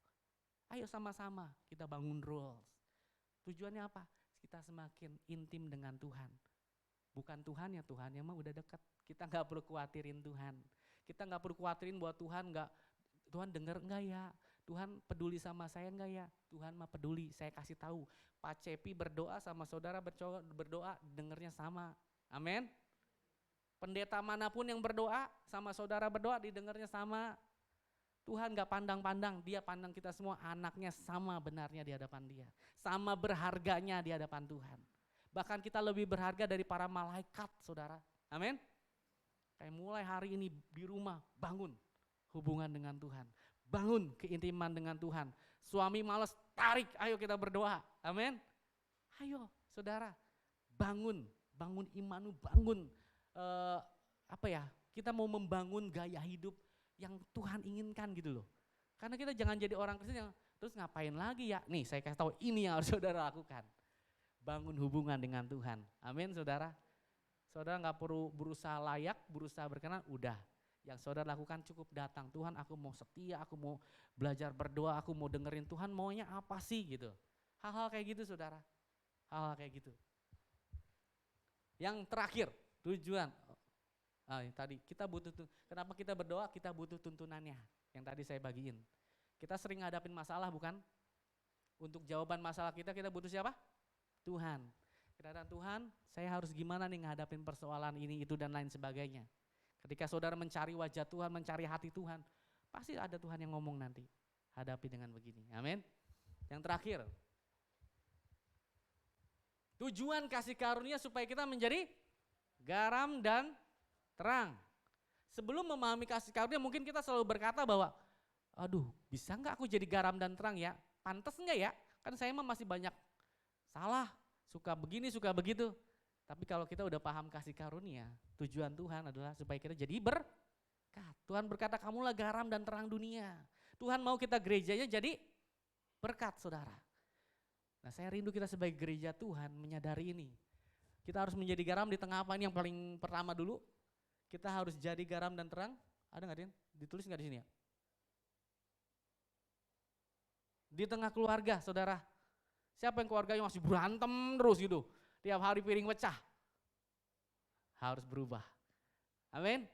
Ayo sama-sama kita bangun rules. Tujuannya apa? Kita semakin intim dengan Tuhan. Bukan Tuhan ya, Tuhan yang mah udah dekat. Kita gak perlu khawatirin Tuhan. Kita gak perlu khawatirin bahwa Tuhan dengar enggak ya? Tuhan peduli sama saya enggak ya? Tuhan mah peduli, saya kasih tahu. Pak Cepi berdoa sama saudara berdoa, dengarnya sama. Amin. Pendeta manapun yang berdoa sama saudara berdoa didengarnya sama. Tuhan gak pandang-pandang, Dia pandang kita semua anaknya sama benarnya di hadapan Dia. Sama berharganya di hadapan Tuhan. Bahkan kita lebih berharga dari para malaikat, saudara. Amin. Kayak mulai hari ini di rumah bangun hubungan dengan Tuhan. Bangun keintiman dengan Tuhan. Suami malas, tarik, ayo kita berdoa. Amin. Ayo saudara, bangun imanmu, bangun. Kita mau membangun gaya hidup yang Tuhan inginkan gitu loh. Karena kita jangan jadi orang Kristen yang terus ngapain lagi ya. Nih saya kasih tahu ini yang harus saudara lakukan. Bangun hubungan dengan Tuhan. Amin saudara. Saudara gak perlu berusaha layak, berusaha berkenan, udah. Yang saudara lakukan cukup datang. Tuhan aku mau setia, aku mau belajar berdoa, aku mau dengerin Tuhan maunya apa sih gitu. Hal-hal kayak gitu saudara. Hal-hal kayak gitu. Yang terakhir, tujuan. Tadi kita butuh, kenapa kita berdoa? Kita butuh tuntunannya yang tadi saya bagiin. Kita sering ngadapin masalah bukan? Untuk jawaban masalah kita butuh siapa? Tuhan. Kita datang, Tuhan saya harus gimana nih ngadapin persoalan ini itu dan lain sebagainya. Ketika saudara mencari wajah Tuhan, mencari hati Tuhan, pasti ada Tuhan yang ngomong nanti. Hadapi dengan begini, amin. Yang terakhir, tujuan kasih karunia supaya kita menjadi garam dan terang. Sebelum memahami kasih karunia mungkin kita selalu berkata bahwa aduh bisa enggak aku jadi garam dan terang ya? Pantas enggak ya? Kan saya mah masih banyak salah, suka begini, suka begitu. Tapi kalau kita udah paham kasih karunia, tujuan Tuhan adalah supaya kita jadi berkat. Tuhan berkata kamulah garam dan terang dunia. Tuhan mau kita gerejanya jadi berkat saudara. Nah saya rindu kita sebagai gereja Tuhan menyadari ini. Kita harus menjadi garam di tengah apa ini yang paling pertama dulu. Kita harus jadi garam dan terang. Ada nggak Din? Ditulis nggak di sini ya? Di tengah keluarga, saudara. Siapa yang keluarganya masih berantem terus gitu? Tiap hari piring pecah. Harus berubah. Amin.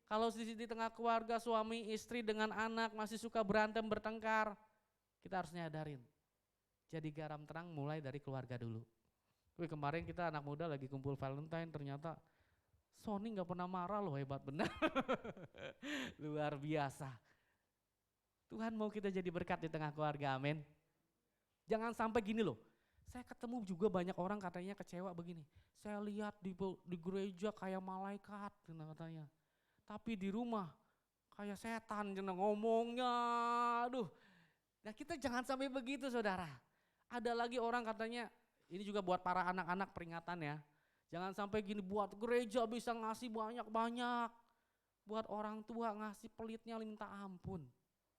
Kalau di tengah keluarga suami istri dengan anak masih suka berantem bertengkar, kita harus nyadarin. Jadi garam terang mulai dari keluarga dulu. Kemarin kita anak muda lagi kumpul Valentine ternyata Sony gak pernah marah loh, hebat benar. Luar biasa. Tuhan mau kita jadi berkat di tengah keluarga, amin. Jangan sampai gini loh, saya ketemu juga banyak orang katanya kecewa begini. Saya lihat di gereja kayak malaikat katanya. Tapi di rumah kayak setan ngomongnya, aduh. Nah kita jangan sampai begitu saudara. Ada lagi orang katanya, ini juga buat para anak-anak peringatan ya. Jangan sampai gini buat gereja bisa ngasih banyak-banyak. Buat orang tua ngasih pelitnya minta ampun.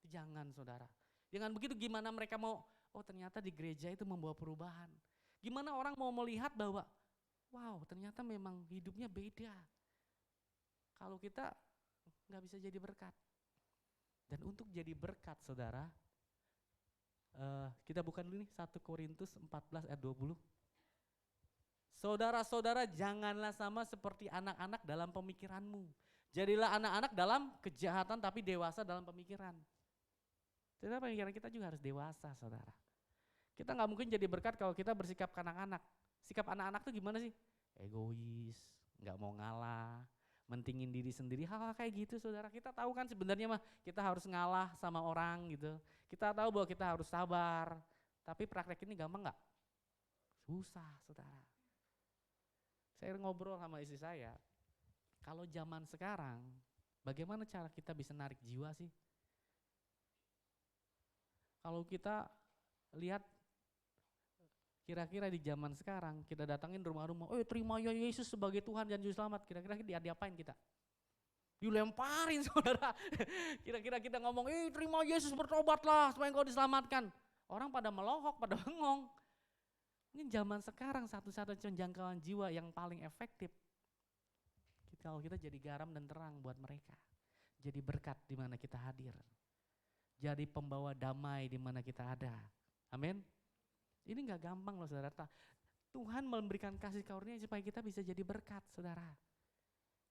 Jangan saudara. Jangan begitu gimana mereka mau, oh ternyata di gereja itu membawa perubahan. Gimana orang mau melihat bahwa, wow ternyata memang hidupnya beda. Kalau kita gak bisa jadi berkat. Dan untuk jadi berkat saudara, kita bukan dulu nih 1 Korintus 14 ayat 20. Saudara-saudara janganlah sama seperti anak-anak dalam pemikiranmu. Jadilah anak-anak dalam kejahatan tapi dewasa dalam pemikiran. Jadi pemikiran kita juga harus dewasa saudara. Kita gak mungkin jadi berkat kalau kita bersikap kanak-kanak. Sikap anak-anak tuh gimana sih? Egois, gak mau ngalah, mentingin diri sendiri, hal-hal kayak gitu saudara. Kita tahu kan sebenarnya mah kita harus ngalah sama orang gitu. Kita tahu bahwa kita harus sabar, tapi praktek ini gampang nggak? Susah saudara. Saya ngobrol sama istri saya, kalau zaman sekarang bagaimana cara kita bisa narik jiwa sih? Kalau kita lihat kira-kira di zaman sekarang kita datangin rumah-rumah, terima ya Yesus sebagai Tuhan dan Juru Selamat. Kira-kira diapain kita? Dilemparin saudara. Kira-kira kita ngomong, terima Yesus bertobatlah supaya engkau diselamatkan. Orang pada melohok, pada bengong. Ini zaman sekarang satu-satunya penjangkauan jiwa yang paling efektif. Kalau kita jadi garam dan terang buat mereka. Jadi berkat di mana kita hadir. Jadi pembawa damai di mana kita ada. Amin. Ini gak gampang loh saudara. Tuhan memberikan kasih karunia supaya kita bisa jadi berkat saudara.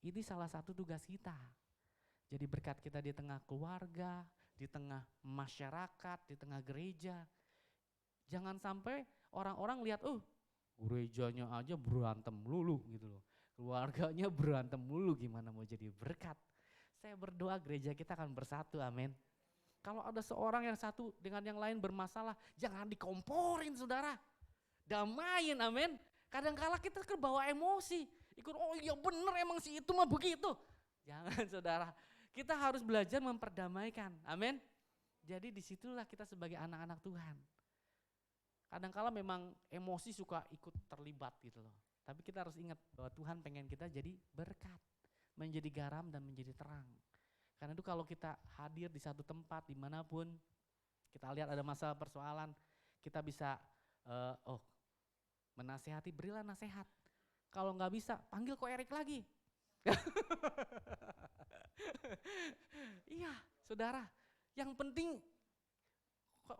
Ini salah satu tugas kita. Jadi berkat kita di tengah keluarga, di tengah masyarakat, di tengah gereja. Jangan sampai orang-orang lihat, gerejanya aja berantem melulu gitu loh. Keluarganya berantem melulu, gimana mau jadi berkat. Saya berdoa gereja kita akan bersatu, amin. Kalau ada seorang yang satu dengan yang lain bermasalah, jangan dikomporin saudara. Damain, amin. Kadang-kala kita kebawa emosi. Ikut, iya bener emang si itu mah begitu. Jangan saudara, kita harus belajar memperdamaikan, amin. Jadi disitulah kita sebagai anak-anak Tuhan. Kadang-kala memang emosi suka ikut terlibat gitu loh. Tapi kita harus ingat bahwa Tuhan pengen kita jadi berkat. Menjadi garam dan menjadi terang. Karena itu kalau kita hadir di satu tempat dimanapun, kita lihat ada masalah persoalan, kita bisa menasehati, berilah nasihat. Kalau nggak bisa, panggil Ko Erik lagi. Iya, saudara. Yang penting,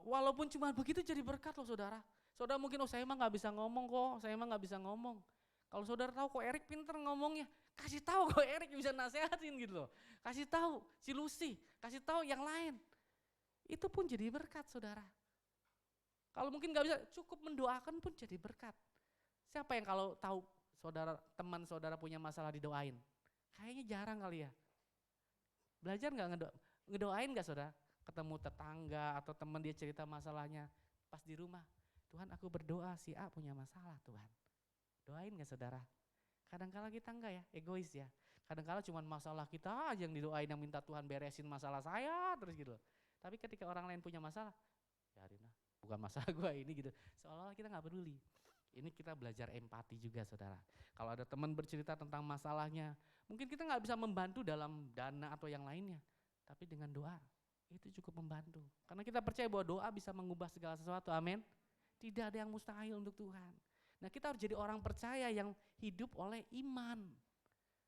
walaupun cuma begitu jadi berkat loh saudara. Saudara mungkin, saya emang nggak bisa ngomong kok, saya emang nggak bisa ngomong. Kalau saudara tahu Ko Erik pinter ngomongnya, kasih tahu Ko Erik bisa nasehatin gitu loh. Kasih tahu si Lucy, kasih tahu yang lain. Itu pun jadi berkat saudara. Kalau mungkin nggak bisa, cukup mendoakan pun jadi berkat. Siapa yang kalau tahu teman saudara punya masalah didoain? Kayaknya jarang kali ya. Belajar nggak ngedoain nggak saudara? Ketemu tetangga atau teman dia cerita masalahnya pas di rumah. Tuhan aku berdoa si A punya masalah Tuhan. Doain gak saudara? Kadang-kala kita enggak ya, egois ya. Kadang-kala cuma masalah kita aja yang didoain, yang minta Tuhan beresin masalah saya terus gitu. Tapi ketika orang lain punya masalah, biarin lah, bukan masalah gue ini gitu. Seolah-olah kita gak peduli. Ini kita belajar empati juga saudara. Kalau ada teman bercerita tentang masalahnya, mungkin kita gak bisa membantu dalam dana atau yang lainnya. Tapi dengan doa, itu cukup membantu. Karena kita percaya bahwa doa bisa mengubah segala sesuatu, amin. Tidak ada yang mustahil untuk Tuhan. Nah kita harus jadi orang percaya yang hidup oleh iman.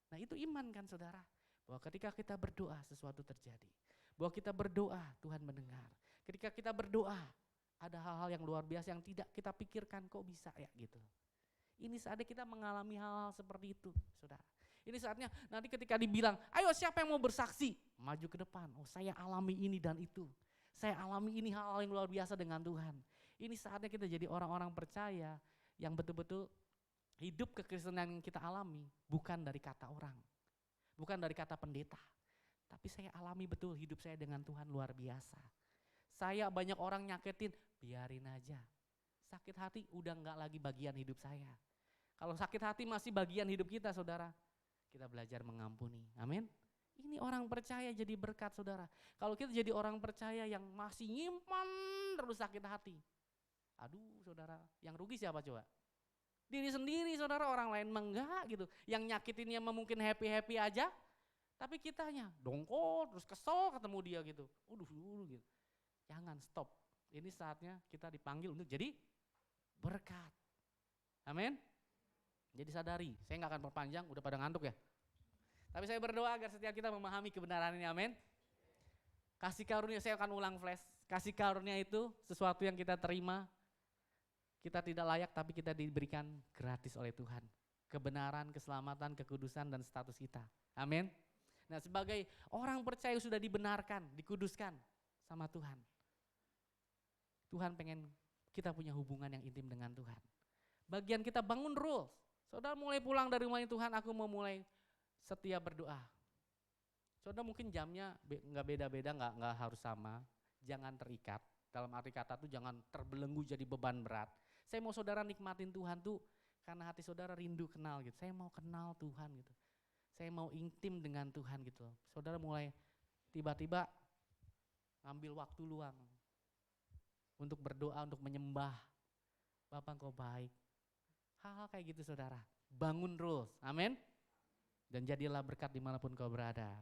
Nah itu iman kan saudara. Bahwa ketika kita berdoa sesuatu terjadi. Bahwa kita berdoa Tuhan mendengar. Ketika kita berdoa ada hal-hal yang luar biasa yang tidak kita pikirkan kok bisa ya gitu. Ini saatnya kita mengalami hal-hal seperti itu saudara. Ini saatnya nanti ketika dibilang ayo siapa yang mau bersaksi. Maju ke depan, saya alami ini dan itu. Saya alami ini hal-hal yang luar biasa dengan Tuhan. Ini saatnya kita jadi orang-orang percaya yang betul-betul hidup kekristenan yang kita alami bukan dari kata orang, bukan dari kata pendeta, tapi saya alami betul hidup saya dengan Tuhan luar biasa. Saya banyak orang nyakitin, biarin aja. Sakit hati udah enggak lagi bagian hidup saya. Kalau sakit hati masih bagian hidup kita saudara, kita belajar mengampuni, amin. Ini orang percaya jadi berkat saudara. Kalau kita jadi orang percaya yang masih nyimpan terus sakit hati, aduh saudara, yang rugi siapa coba? Diri sendiri saudara, orang lain enggak gitu. Yang nyakitinnya mungkin happy-happy aja, tapi kitanya dongkol terus kesel ketemu dia gitu. Gitu. Jangan stop, ini saatnya kita dipanggil untuk jadi berkat. Amin. Jadi sadari, saya gak akan perpanjang, udah pada ngantuk ya. Tapi saya berdoa agar setiap kita memahami kebenaran ini, amin. Kasih karunia, saya akan ulang flash. Kasih karunia itu sesuatu yang kita terima. Kita tidak layak tapi kita diberikan gratis oleh Tuhan. Kebenaran, keselamatan, kekudusan dan status kita. Amin. Nah sebagai orang percaya sudah dibenarkan, dikuduskan sama Tuhan. Tuhan pengen kita punya hubungan yang intim dengan Tuhan. Bagian kita bangun rules. Saudara mulai pulang dari rumah Tuhan, aku mau mulai Setiap berdoa. Saudara mungkin jamnya nggak beda-beda, nggak harus sama. Jangan terikat. Dalam arti kata tuh jangan terbelenggu jadi beban berat. Saya mau saudara nikmatin Tuhan tuh karena hati saudara rindu kenal gitu. Saya mau kenal Tuhan gitu. Saya mau intim dengan Tuhan gitu. Saudara mulai tiba-tiba ngambil waktu luang untuk berdoa, untuk menyembah. Bapa Engkau baik. Hal-hal kayak gitu saudara. Bangun terus. Amin. Dan jadilah berkat dimanapun kau berada.